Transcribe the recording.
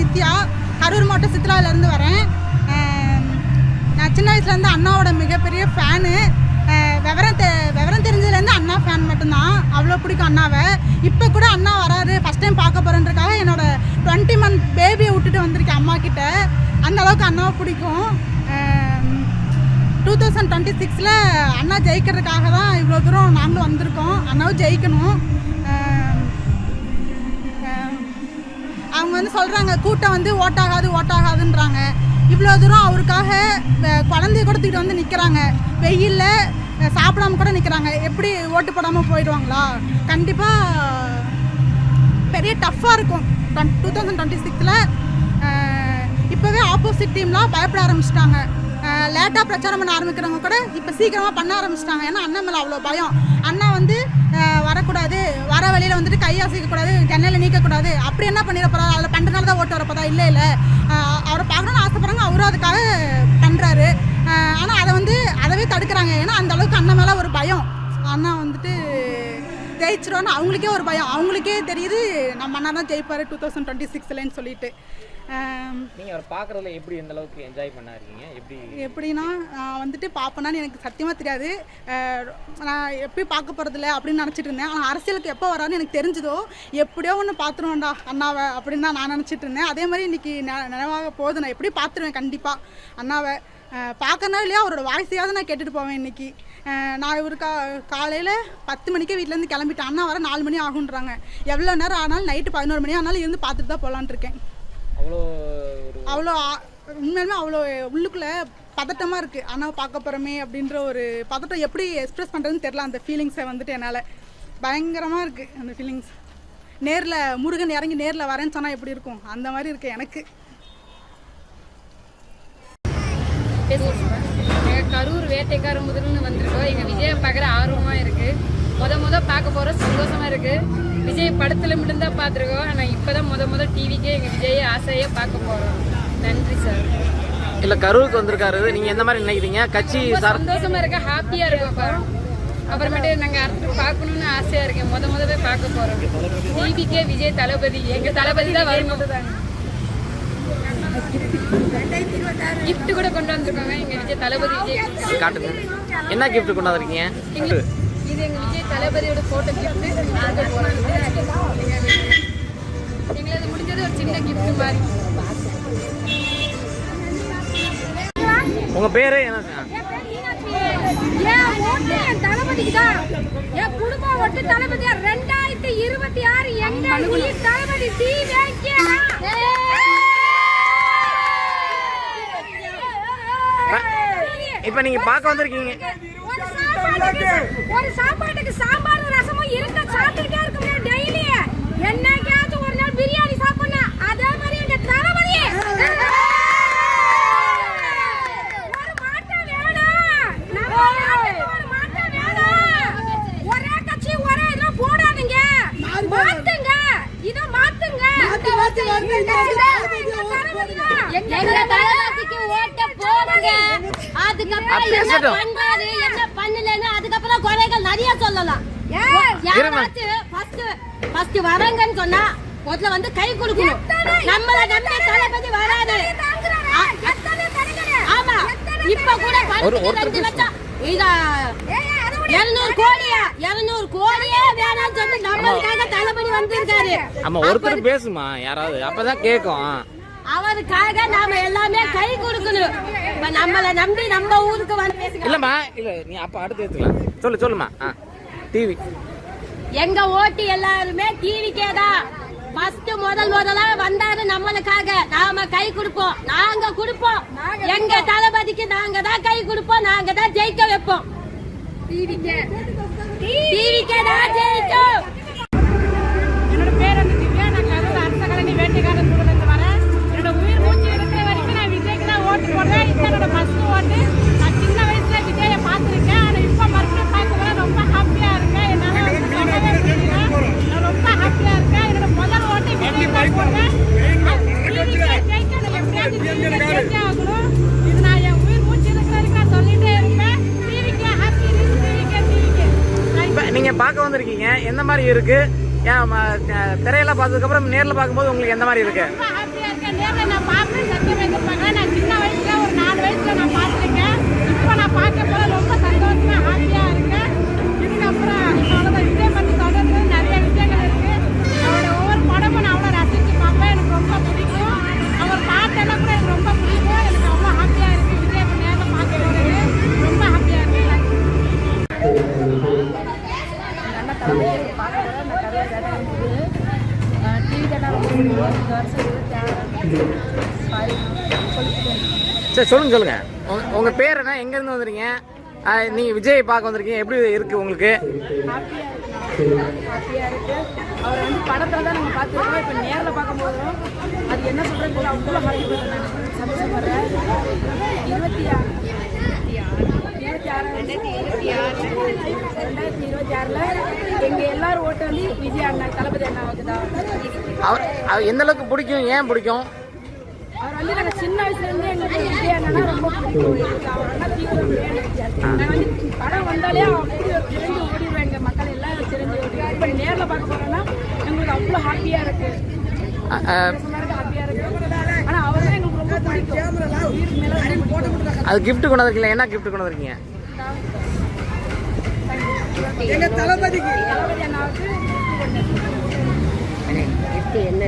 நித்யா, கரூர் மாவட்டம் சித்ராவிலேருந்து வரேன். நான் சின்ன வயசுலேருந்து அண்ணாவோட மிகப்பெரிய ஃபேனு. விவரம் தெரிஞ்சதுலேருந்து அண்ணா ஃபேன் மட்டும்தான். அவ்வளோ பிடிக்கும் அண்ணாவை. இப்போ கூட அண்ணா வராரு, ஃபஸ்ட் டைம் பார்க்க போகிறேன்றக்காக என்னோட 20 month பேபியை விட்டுட்டு வந்திருக்கேன் அம்மா கிட்ட. அந்த அளவுக்கு அண்ணாவை பிடிக்கும். 2026 அண்ணா ஜெயிக்கிறதுக்காக தான் இவ்வளோ தூரம் நாங்களும் வந்திருக்கோம். அண்ணாவும் ஜெயிக்கணும். அவங்க வந்து சொல்கிறாங்க கூட்டம் வந்து ஓட்டாகாதுன்றாங்க. இவ்வளோ தூரம் அவருக்காக குழந்தைய கூட தூக்கிட்டு வந்து நிற்கிறாங்க. வெயிலில் சாப்பிடாம கூட நிற்கிறாங்க. எப்படி ஓட்டு போடாமல் போயிடுவாங்களா? கண்டிப்பாக பெரிய டஃப்பாக இருக்கும். 2026 இப்போவே ஆப்போசிட் டீம்லாம் பயப்பட ஆரம்பிச்சிட்டாங்க. லேட்டாக பிரச்சாரம் பண்ண ஆரம்பிக்கிறவங்க கூட இப்போ சீக்கிரமாக பண்ண ஆரம்பிச்சிட்டாங்க. ஏன்னா அண்ணன் மேலே அவ்வளோ பயம். அண்ணா வந்து வரக்கூடாது, வர வழியில் வந்துட்டு கையாசிக்கக்கூடாது, ஜன்னலில் நீக்கக்கூடாது, அப்படி என்ன பண்ணிட போகிறாரு? அதில் பண்ணுறதுனால தான் ஓட்டு வரப்போதா? இல்லை அவரை பார்க்கணுன்னு ஆசைப்படுறாங்க, அவரும் அதுக்காக பண்ணுறாரு. ஆனால் அதவே தடுக்கிறாங்க. ஏன்னா அந்த அளவுக்கு அண்ணன் மேலே ஒரு பயம். அண்ணா வந்துட்டு ஜெயிச்சிருவோன்னு அவங்களுக்கே ஒரு பயம். அவங்களுக்கே தெரியுது நம்ம அண்ணா தான் ஜெயிப்பார் 2026 சொல்லிட்டு. நீங்கள் அவர் பார்க்குறதுல எப்படி எந்த அளவுக்கு என்ஜாய் பண்ணாருக்கீங்க? எப்படின்னா நான் வந்துட்டு பார்ப்பேனான்னு எனக்கு சத்தியமாக தெரியாது. நான் எப்படி பார்க்க போகிறதில்ல அப்படின்னு நினச்சிட்டு இருந்தேன். ஆனால் அரசியலுக்கு எப்போ வரான்னு எனக்கு தெரிஞ்சதோ எப்படியோ ஒன்று பார்த்துருவேன்டா அண்ணாவை அப்படின்னு தான் நான் நினச்சிட்டு இருந்தேன். அதே மாதிரி இன்றைக்கி நினைவாக போகுது. நான் எப்படி பார்த்துருவேன் கண்டிப்பாக அண்ணாவை. பார்க்கறனா இல்லையா அவரோட வாய்ஸையாவது நான் கேட்டுட்டு போவேன். இன்றைக்கி நான் ஒரு காலையில் 10 மணிக்கே வீட்டிலேருந்து கிளம்பிட்டேன். அண்ணா வர 4 மணி ஆகுன்றாங்க. எவ்வளோ நேரம் ஆனாலும் நைட்டு 11 மணி ஆனாலும் இருந்து பார்த்துட்டு தான் போகலான் இருக்கேன். அவ்வளோ உண்மையிலுமே அவ்வளோ உள்ளுக்குள்ளே பதட்டமாக இருக்குது. அண்ணாவை பார்க்க போகிறோமே அப்படின்ற ஒரு பதட்டம் எப்படி எக்ஸ்ப்ரெஸ் பண்ணுறதுன்னு தெரில. அந்த ஃபீலிங்ஸை வந்துட்டு என்னால் பயங்கரமாக இருக்குது. அந்த ஃபீலிங்ஸ் நேரில் முருகன் இறங்கி நேரில் வரேன்னு சொன்னால் எப்படி இருக்கும் அந்த மாதிரி இருக்குது எனக்கு. எங்கள் கரூர் வேட்டைக்கார முதல்னு வந்திருக்கோம். எங்கள் விஜயை பார்க்குற ஆர்வமாக இருக்குது. முத பார்க்க போகிற சந்தோஷமாக இருக்குது. விஜய் படத்தில் மட்டும்தான் பார்த்துருக்கோம். ஆனால் இப்போ தான் முத டிவிக்கே எங்கள் விஜயை ஆசையாக பார்க்க போகிறோம். நன்றி சார். இல்லை கரூருக்கு வந்திருக்காரு, நீங்கள் எந்த மாதிரி நினைக்கிறீங்க? கட்சி சந்தோஷமாக இருக்கேன், ஹாப்பியாக இருக்கும். அப்புறமேட்டு நாங்கள் அடுத்து பார்க்கணுன்னு ஆசையாக இருக்கேன். முதவே பார்க்க போகிறோம். டிவிக்கே விஜய் தளபதி, எங்கள் தளபதி தான் வரணும். கிஃப்ட் கூட கொண்டு வந்திருக்காங்க எங்க விஜய் தளபதி. விஜய் காட்டுங்க, என்ன கிஃப்ட் கொண்டு வந்திருக்கீங்க? இது எங்க விஜய் தளபதியோட போட்டோ கிஃப்ட். எங்களுக்கு முடிஞ்சது ஒரு சின்ன கிஃப்ட் மாதிரி. உங்க பேரு என்ன? தளபதிக்கு தான் என் குடும்பம் ஒட்டு தளபதியா 2026 எங்க உயிர் தளபதி இப்ப நீங்க பார்க்க வந்திருக்கீங்க. ஒரு சாப்பாட்டுக்கு சாம்பார் ரசமும் இருக்க சாப்பிட்டுட்டே இருக்குமே டெய்லி. என்னைக்காச்சும் ஒரு நாள் பிரியாணி சாப்பிடணும். அதே மாதிரி எங்க தளபதி ஒரு மாற்றம் வேணும். நம்ம நாட்டுக்கு ஒரு மாற்றம் வேணும். ஒரே கட்சி ஒரே இதெல்லாம் போடாதீங்க, மாத்துங்க, இத மாத்துங்க. எங்க தளபதிக்கு ஓட்ட போடுங்க. அதுக்கப்புறம் என்ன பண்றாரு என்ன பண்ணலன்னு அதுக்கப்புறம் குறைகள் நிறைய சொல்லலாம். ஃபர்ஸ்ட் வரங்கன்னு சொன்னா முதல்ல வந்து கை கொடுக்கணும். நம்மள நம்பி தளபதி வராது. ஆமா, இப்ப கூட 2 லட்சம் 200 கோடியே வேணாம்னு சொல்லி நம்மளுக்காக தளபதி வந்திருக்காரு. ஆமா, ஒருத்தர் பேசுமா யாராவது, அப்பதான் கேட்கும். அவருக்காக நாம எல்லாமே கை கொடுக்கணும். நம்மள நம்பி நம்ம ஊருக்கு வந்து இல்லம்மா, இல்ல நீ அப்ப அடுத்து எடுத்துக்கலாம். சொல்லுமா. டிவி எங்க ஓட்டு எல்லாருமே டிவிக்கே தான். ஃபர்ஸ்ட் முதலா வந்தாரு நம்மளுக்காக. நாம கை கொடுப்போம், நாங்க கொடுப்போம். எங்க தளபதிக்கு நாங்க தான் கை கொடுப்போம், நாங்க தான் ஜெயிக்க வைப்போம். டிவிக்கே தான் ஜெயிக்கும். என்னோட பேர் வந்து திவ்யா. நான் கரூர் அரச கலனி வேட்டைக்கார முதல்ல வரேன். என்னோட உயிர் மூச்சு இருக்கிற வரைக்கும் நான் விஜய்க்கு தான் ஓட்டு போடுவேன். இது என்னோட ஃபர்ஸ்ட் ஓட்டு. நான் சின்ன வயசுல விஜயை பார்த்துருக்கேன். ஆனால் இப்போ மறுபடியும் பார்க்க ரொம்ப ஹாப்பியா இருக்கேன். என்னால சொல்லவே முடியல. நான் ரொம்ப ஹாப்பியா இருக்கேன். என்னோட முதல் ஓட்டு விஜய் தான் போடுவேன். ஜெயிக்க நான் எப்படியாவது ஜெயிச்சே ஆகணும். இது நான் என் உயிர் மூச்சு இருக்கிற வரைக்கும் நான் சொல்லிட்டே இருப்பேன். டிவிக்கே ஹாப்பி, டிவிக்கே. நீங்க பார்க்க வந்திருக்கீங்க, எந்த மாதிரி இருக்கு? திரையெல்லாம் பார்த்ததுக்கு அப்புறம் நேரில் பார்க்கும்போது உங்களுக்கு எந்த மாதிரி இருக்கு? ரொம்ப ஹாப்பியா இருக்கேன். அவரை நேரில் நான் பார்ப்பேன் சத்தியமா எதிர்பார்க்கல. நான் சின்ன வயசுல ஒரு 4 வயசுல நான் பார்த்துருக்கேன். இப்போ நான் பார்க்க போல ரொம்ப சந்தோஷமா ஹாப்பியா இருக்கேன். இதுக்கப்புறம் அவ்வளோதான். விஜய் பற்றி சொல்றது நிறைய விஷயங்கள் இருக்கு. அவரோட ஒவ்வொரு படமும் நான் அவ்வளோ ரசிச்சு பார்ப்பேன். எனக்கு ரொம்ப பிடிக்கும். அவர் பாட்டெல்லாம் கூட எனக்கு ரொம்ப பிடிக்கும். எனக்கு அவ்வளோ ஹாப்பியா இருக்கு. விஜய் நேரில் பார்க்க போறது ரொம்ப ஹாப்பியா இருக்கு. நல்ல தலைமையை பார்க்க போல அந்த கதையை கேட்டால் டிவி கேட்டால் ரொம்ப பிடிக்கும். இந்த வருஷம் 26 சரி சொல்லுங்க. உங்கள் பேர் என்ன, எங்கேருந்து வந்துறீங்க? நீங்கள் விஜய் பார்க்க வந்திருக்கீங்க, எப்படி இருக்குது உங்களுக்கு? ஹாப்பியாக இருக்குது. அவரை வந்து படத்தில் தான் நம்ம பார்த்துருக்கோம். இப்போ நேரில் பார்க்கும்போதும் அது என்ன சொல்கிறது அவ்வளோ ஹாப்பி பண்ணுறேன். நான் சந்தோஷப்படுறேன். 2026 எங்கள் எல்லாரும் ஓட்டு வந்து விஜய் அண்ணா தளபதி அண்ணாவுக்கு தான். அவர் எந்த அளவுக்கு பிடிக்கும், ஏன் பிடிக்கும்? அவர் வந்து நாங்கள் சின்ன வயசுலேருந்தே எங்களுக்கு விஜய் அண்ணா ரொம்ப பிடிக்கும். எங்களுக்கு அவர் அண்ணா தீவிரம். நாங்கள் வந்து படம் வந்தாலே அப்படி தெரிஞ்சு ஓடிடுவேன். எங்கள் மக்கள் எல்லாம் தெரிஞ்சு ஓடிடுவோம். இப்போ நேரில் பார்க்க போகிறோன்னா எங்களுக்கு அவ்வளோ ஹாப்பியாக இருக்குது. ஹாப்பியாக இருக்குது. ஆனால் அவர் தான் எங்களுக்கு ரொம்ப பிடிக்கும். உயிருக்கு மேலே ரொம்ப பிடிக்கும். அது கிஃப்ட் கொண்டு வந்திருக்கீங்களா? என்ன கிஃப்ட் கொண்டு வந்திருக்கீங்க? தளபதி அண்ணாவுக்கு என்ன